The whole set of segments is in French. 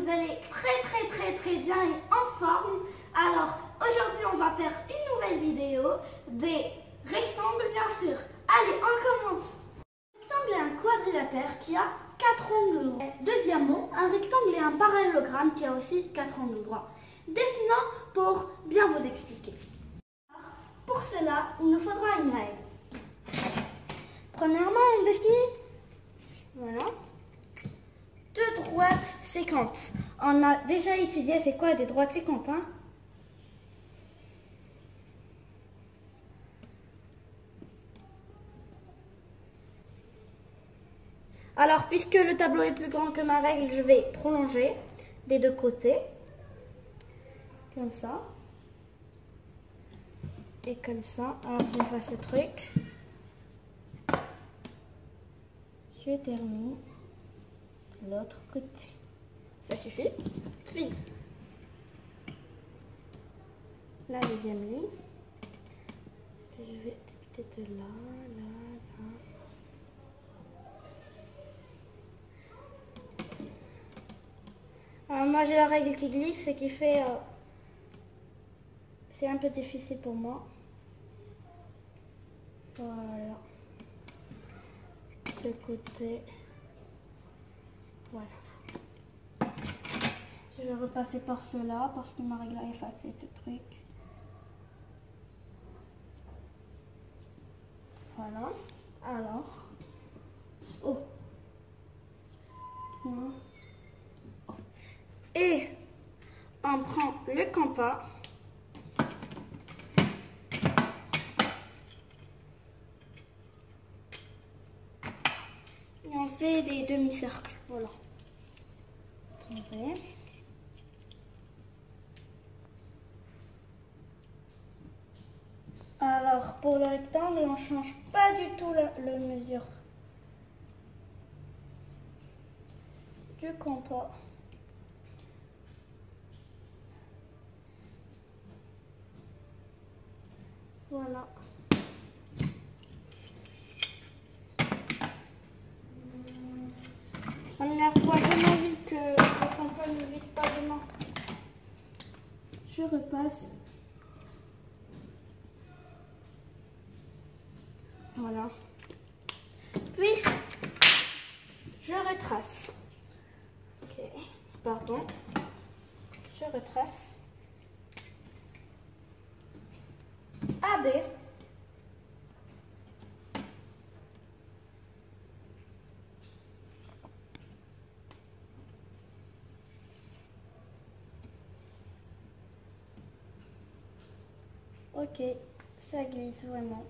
vous allez très bien et en forme. Alors aujourd'hui on va faire une nouvelle vidéo des rectangles bien sûr. Allez, on commence. Un rectangle est un quadrilatère qui a 4 angles droits. Deuxièmement, un rectangle est un parallélogramme qui a aussi 4 angles droits. Dessinons pour bien vous expliquer. Alors, pour cela, il nous faudra une règle. Premièrement, on dessine, voilà, deux droites séquentes. On a déjà étudié c'est quoi des droites séquentes, hein? Alors, puisque le tableau est plus grand que ma règle, je vais prolonger des deux côtés, comme ça, et comme ça. Alors, j'efface ce truc. Je termine l'autre côté. Ça suffit. Puis, la deuxième ligne. Je vais peut-être là. Alors, moi, j'ai la règle qui glisse et qui fait... c'est un peu difficile pour moi. Voilà. Ce côté. Voilà. Je vais repasser par cela parce que ma règle a effacé ce truc. Voilà. Alors. Oh. Et on prend le compas. Et on fait des demi-cercles. Voilà. Attendez. Alors, pour le rectangle, on ne change pas du tout la mesure du compas. Voilà. Première fois de ma vie que le compas ne vise pas de main. Je repasse. Voilà. Puis, je retrace. Ok, pardon. Je retrace. AB. Ok, ça glisse vraiment.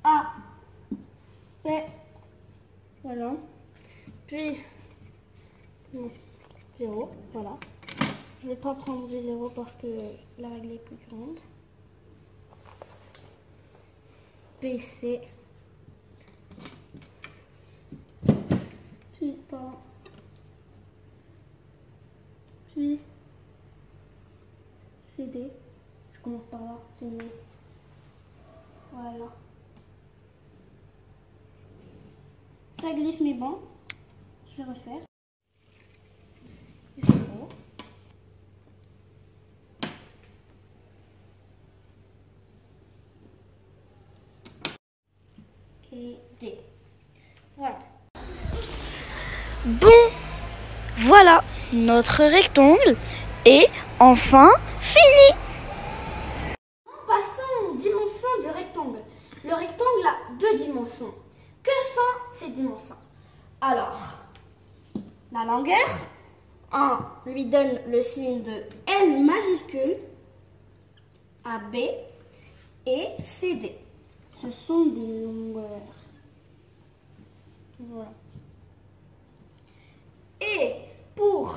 A, B, voilà. Puis, 0, voilà. Je ne vais pas prendre du 0 parce que la règle est plus grande. BC. Puis pas. Puis CD. Je commence par là, c'est mieux. Voilà. Ça glisse mais bon. Je vais refaire. 0. Et D. Voilà. Bon, voilà, notre rectangle est enfin fini. Passons aux dimensions du rectangle. Le rectangle a deux dimensions. Que sont ces dimensions? Alors, la longueur, on lui donne le signe de L majuscule, AB et CD. Ce sont des longueurs. Voilà. Et pour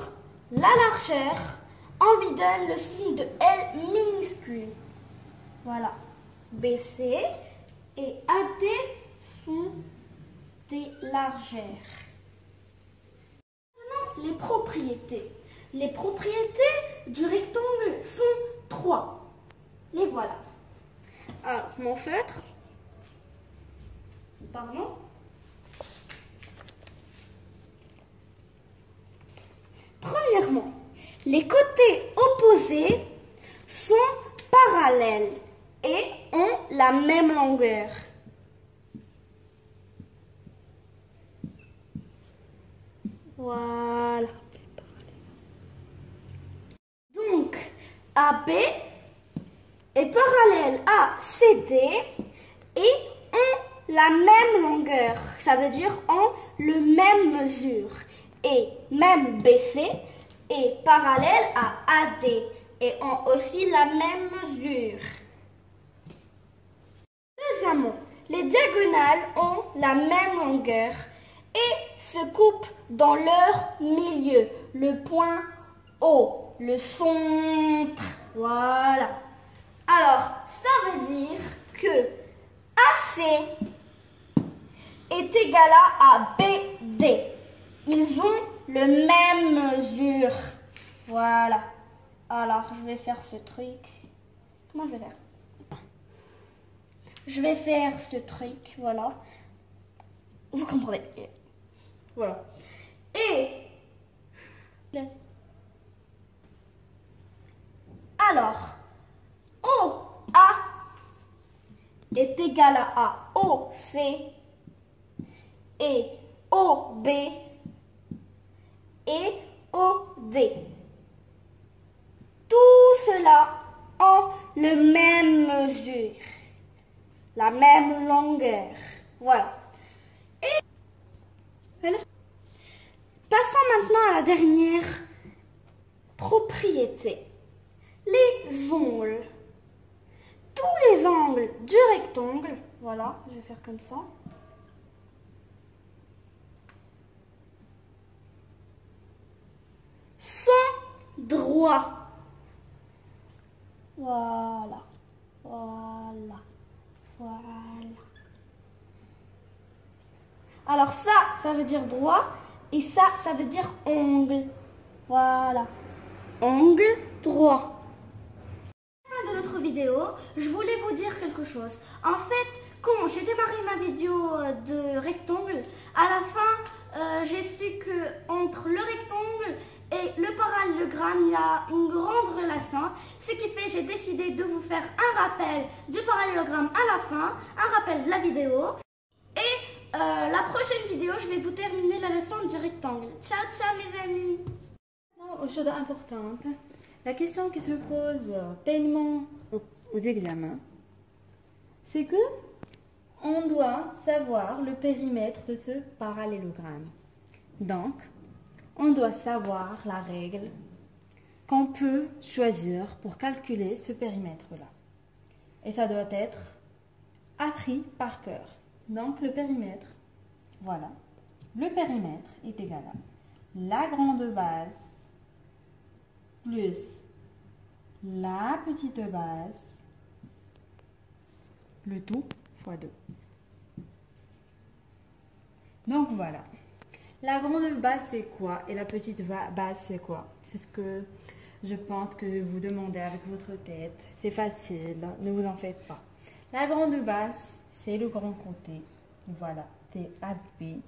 la largeur, on lui donne le signe de L minuscule. Voilà. BC et AD sont des largeurs. Maintenant, les propriétés. Les propriétés du rectangle sont 3. Les voilà. Alors, mon feutre. Pardon? Premièrement, les côtés opposés sont parallèles et ont la même longueur. Voilà. Donc, AB est parallèle à CD et ont la même longueur. Ça veut dire ont le même mesure. Et même BC est parallèle à AD et ont aussi la même mesure. Deuxièmement, les diagonales ont la même longueur et se coupent dans leur milieu, le point O, le centre. Voilà. Alors, ça veut dire que AC est égal à BD. Ils ont le même mesure. Voilà. Alors, je vais faire ce truc. Comment je vais faire? Je vais faire ce truc, voilà. Vous comprenez. Voilà. Et alors, OA est égal à OC et OB et OD. Tout cela ont le même mesure, la même longueur. Voilà. Et passons maintenant à la dernière propriété. Les angles. Tous les angles du rectangle, voilà, je vais faire comme ça. Sont droits. Voilà, voilà, voilà. Alors ça veut dire droit et ça veut dire ongle. Voilà, ongle droit. De notre vidéo, je voulais vous dire quelque chose. En fait, quand j'ai démarré ma vidéo de rectangle, à la fin, j'ai su que entre le rectangle et le parallélogramme, il y a une grande relation. Ce qui fait, j'ai décidé de vous faire un rappel du parallélogramme à la fin, un rappel de la vidéo. Et la prochaine vidéo, je vais vous terminer la leçon du rectangle. Ciao, ciao mes amis. Aux choses importantes, la question qui se pose tellement aux examens, c'est que on doit savoir le périmètre de ce parallélogramme. Donc, on doit savoir la règle qu'on peut choisir pour calculer ce périmètre-là. Et ça doit être appris par cœur. Donc, le périmètre, voilà. Le périmètre est égal à la grande base plus la petite base, le tout fois 2. Donc voilà. La grande base c'est quoi et la petite base c'est quoi? C'est ce que je pense que vous demandez avec votre tête. C'est facile, ne vous en faites pas. La grande base c'est le grand côté. Voilà, c'est AB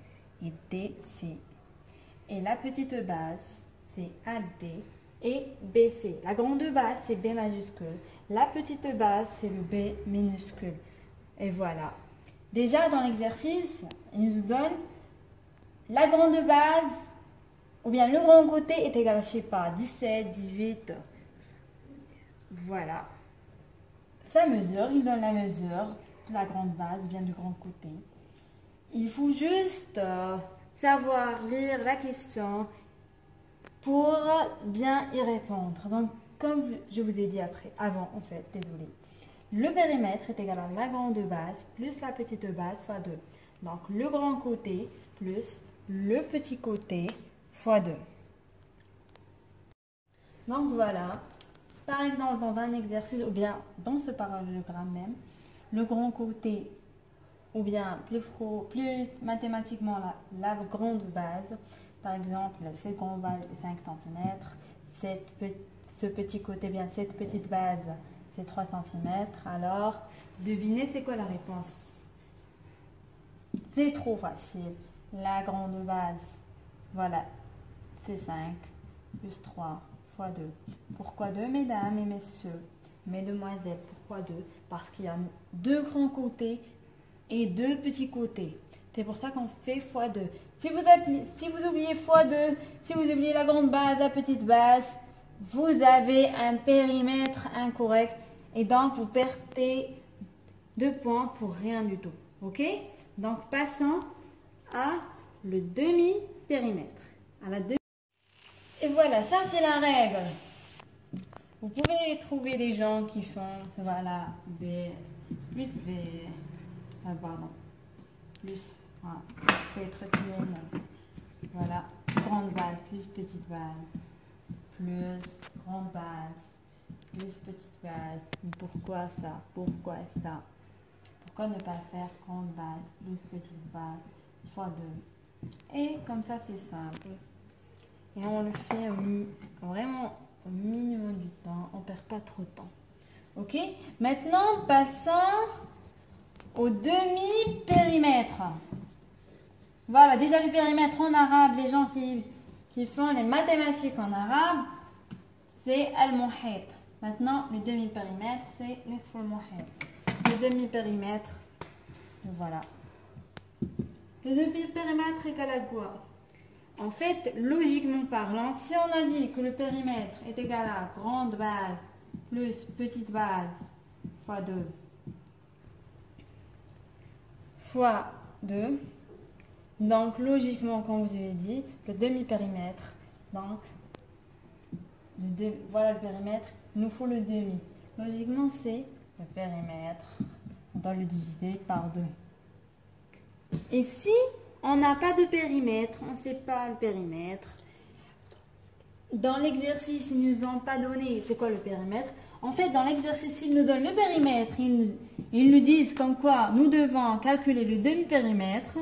et DC. Et la petite base c'est AD et BC. La grande base, c'est B majuscule. La petite base, c'est le B minuscule. Et voilà. Déjà, dans l'exercice, il nous donne la grande base, ou bien le grand côté est égal à, je sais pas, 17, 18. Voilà. Sa mesure, il donne la mesure de la grande base, ou bien du grand côté. Il faut juste savoir lire la question pour bien y répondre. Donc, comme je vous ai dit avant, en fait, désolé. Le périmètre est égal à la grande base plus la petite base fois 2. Donc, le grand côté plus le petit côté fois 2. Donc, voilà. Par exemple, dans un exercice, ou bien dans ce parallélogramme même, le grand côté, ou bien plus mathématiquement la grande base. Par exemple, cette grande base est 5 cm, ce petit côté, bien cette petite base, c'est 3 cm. Alors, devinez c'est quoi la réponse? C'est trop facile. La grande base, voilà, c'est 5 plus 3 fois 2. Pourquoi 2, mesdames et messieurs? Mesdemoiselles, pourquoi 2? Parce qu'il y a 2 grands côtés et 2 petits côtés. C'est pour ça qu'on fait fois 2. Si vous oubliez fois 2, si vous oubliez la grande base, la petite base, vous avez un périmètre incorrect et donc vous perdez 2 points pour rien du tout. Ok? Donc passons à le demi-périmètre. Et voilà, ça c'est la règle. Vous pouvez trouver des gens qui font, voilà, B plus B, pardon, plus, voilà, faut être clean. Voilà, grande base plus petite base, plus grande base, plus petite base. Pourquoi ça? Pourquoi ça? Pourquoi ne pas faire grande base plus petite base fois 2? Et comme ça c'est simple. Et on le fait vraiment au minimum du temps, on ne perd pas trop de temps. Ok? Maintenant, passons au demi-périmètre. Voilà, déjà le périmètre en arabe, les gens qui font les mathématiques en arabe, c'est al-muhit. Maintenant, le demi-périmètre, c'est nisf al-muhit. Le demi-périmètre, voilà. Le demi-périmètre égale à quoi? En fait, logiquement parlant, si on a dit que le périmètre est égal à grande base plus petite base fois 2 fois 2, donc logiquement, comme vous avez dit, le demi-périmètre, donc voilà le périmètre, il nous faut le demi. Logiquement, c'est le périmètre, on doit le diviser par 2. Et si on n'a pas de périmètre, on ne sait pas le périmètre. Dans l'exercice, ils ne nous ont pas donné c'est quoi le périmètre. En fait, dans l'exercice, ils nous donnent le périmètre. Ils nous disent comme quoi nous devons calculer le demi-périmètre.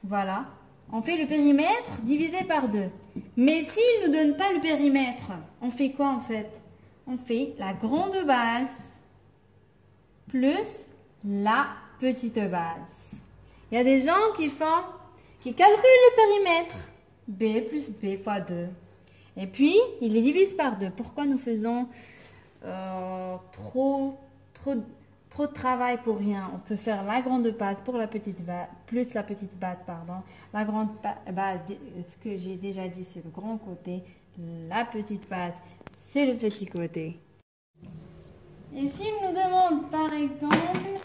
Voilà. On fait le périmètre divisé par 2. Mais s'ils ne nous donnent pas le périmètre, on fait quoi en fait? On fait la grande base plus la petite base. Il y a des gens qui calculent le périmètre. B plus B fois 2. Et puis, ils les divisent par 2. Pourquoi nous faisons trop de travail pour rien? On peut faire la grande base pour la petite base, plus la petite base, pardon. La grande base, ce que j'ai déjà dit, c'est le grand côté. La petite base, c'est le petit côté. Et s'ils nous demandent, par exemple,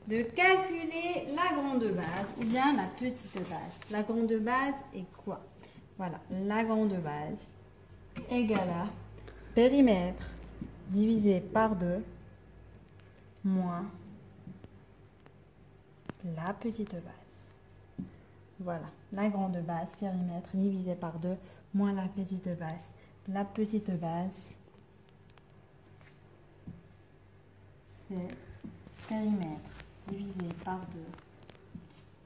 de calculer la grande base ou bien la petite base. La grande base est quoi? Voilà, la grande base égale à périmètre divisé par 2 moins la petite base. Voilà, la grande base, périmètre divisé par 2 moins la petite base. La petite base, c'est périmètre divisé par 2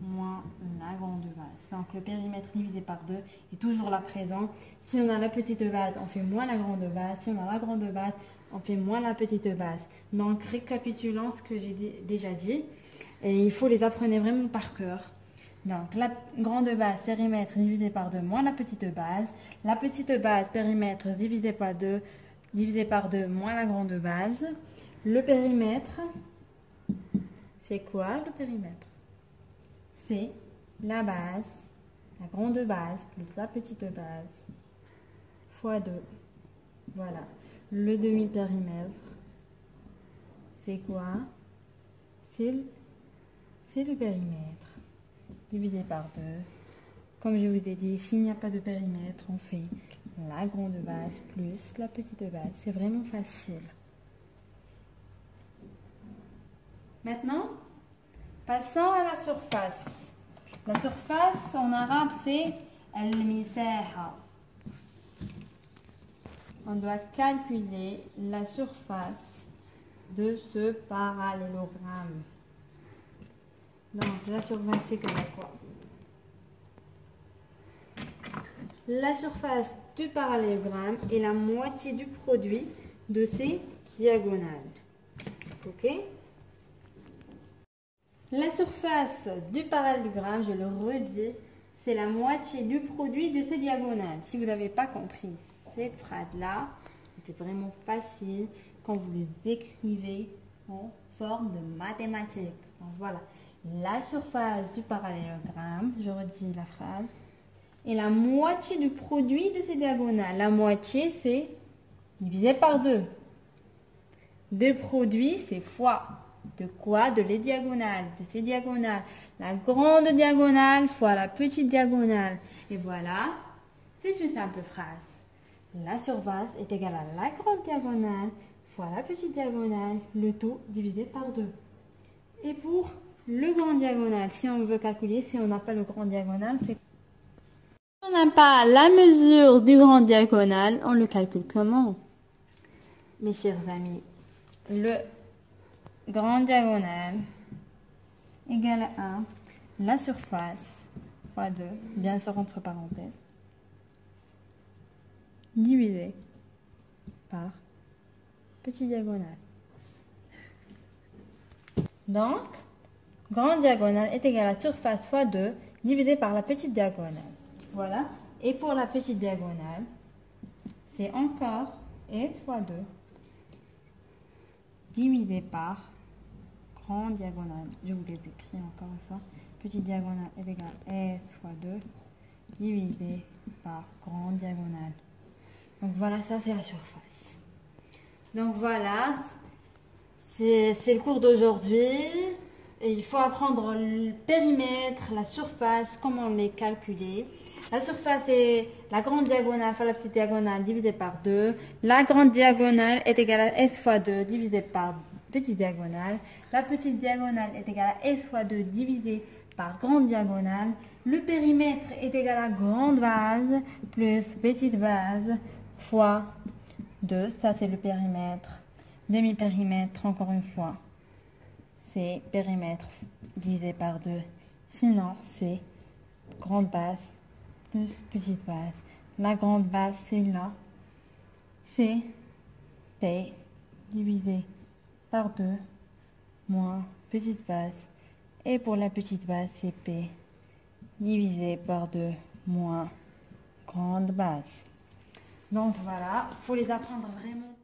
moins la grande base. Donc le périmètre divisé par 2 est toujours là présent. Si on a la petite base, on fait moins la grande base. Si on a la grande base, on fait moins la petite base. Donc récapitulons ce que j'ai déjà dit. Et il faut les apprendre vraiment par cœur. Donc la grande base, périmètre divisé par 2 moins la petite base. La petite base, périmètre divisé par 2 moins la grande base. Le périmètre, c'est quoi le périmètre? C'est la base, la grande base plus la petite base fois 2. Voilà. Le demi-périmètre, c'est quoi? C'est le périmètre divisé par 2. Comme je vous ai dit, s'il n'y a pas de périmètre, on fait la grande base plus la petite base. C'est vraiment facile. Maintenant, passons à la surface. La surface en arabe c'est al-misaha. On doit calculer la surface de ce parallélogramme. Donc la surface c'est comme quoi? La surface du parallélogramme est la moitié du produit de ses diagonales. Ok? La surface du parallélogramme, je le redis, c'est la moitié du produit de ces diagonales. Si vous n'avez pas compris cette phrase-là, c'est vraiment facile quand vous les écrivez en forme de mathématiques. Donc voilà, la surface du parallélogramme, je redis la phrase, est la moitié du produit de ces diagonales. La moitié, c'est divisé par 2. 2 produits, c'est fois. De quoi? De les diagonales, de ces diagonales. La grande diagonale fois la petite diagonale. Et voilà, c'est une simple phrase. La surface est égale à la grande diagonale fois la petite diagonale, le tout divisé par 2. Et pour le grand diagonal, si on veut calculer, si on n'a pas le grand diagonal, si on n'a pas la mesure du grand diagonal, on le calcule comment? Mes chers amis, le grand diagonal égale à la surface fois 2, bien sûr entre parenthèses, divisé par petit diagonal. Donc, grand diagonale est égal à la surface fois 2 divisé par la petite diagonale. Voilà. Et pour la petite diagonale, c'est encore S fois 2 divisé par grand diagonale. Je vous les écris encore une fois. Petite diagonale est égal à S fois 2 divisé par grand diagonale. Donc voilà, ça c'est la surface. Donc voilà, c'est le cours d'aujourd'hui. Il faut apprendre le périmètre, la surface, comment les calculer. La surface est la grande diagonale fois la petite diagonale divisée par 2. La grande diagonale est égale à S fois 2 divisé par petite diagonale. La petite diagonale est égale à S fois 2 divisé par grande diagonale. Le périmètre est égal à grande base plus petite base fois 2. Ça, c'est le périmètre. Demi-périmètre, encore une fois, c'est périmètre divisé par 2. Sinon, c'est grande base plus petite base. La grande base, c'est là. C'est P divisé par 2 moins petite base. Et pour la petite base, c'est P divisé par 2 moins grande base. Donc voilà, il faut les apprendre vraiment.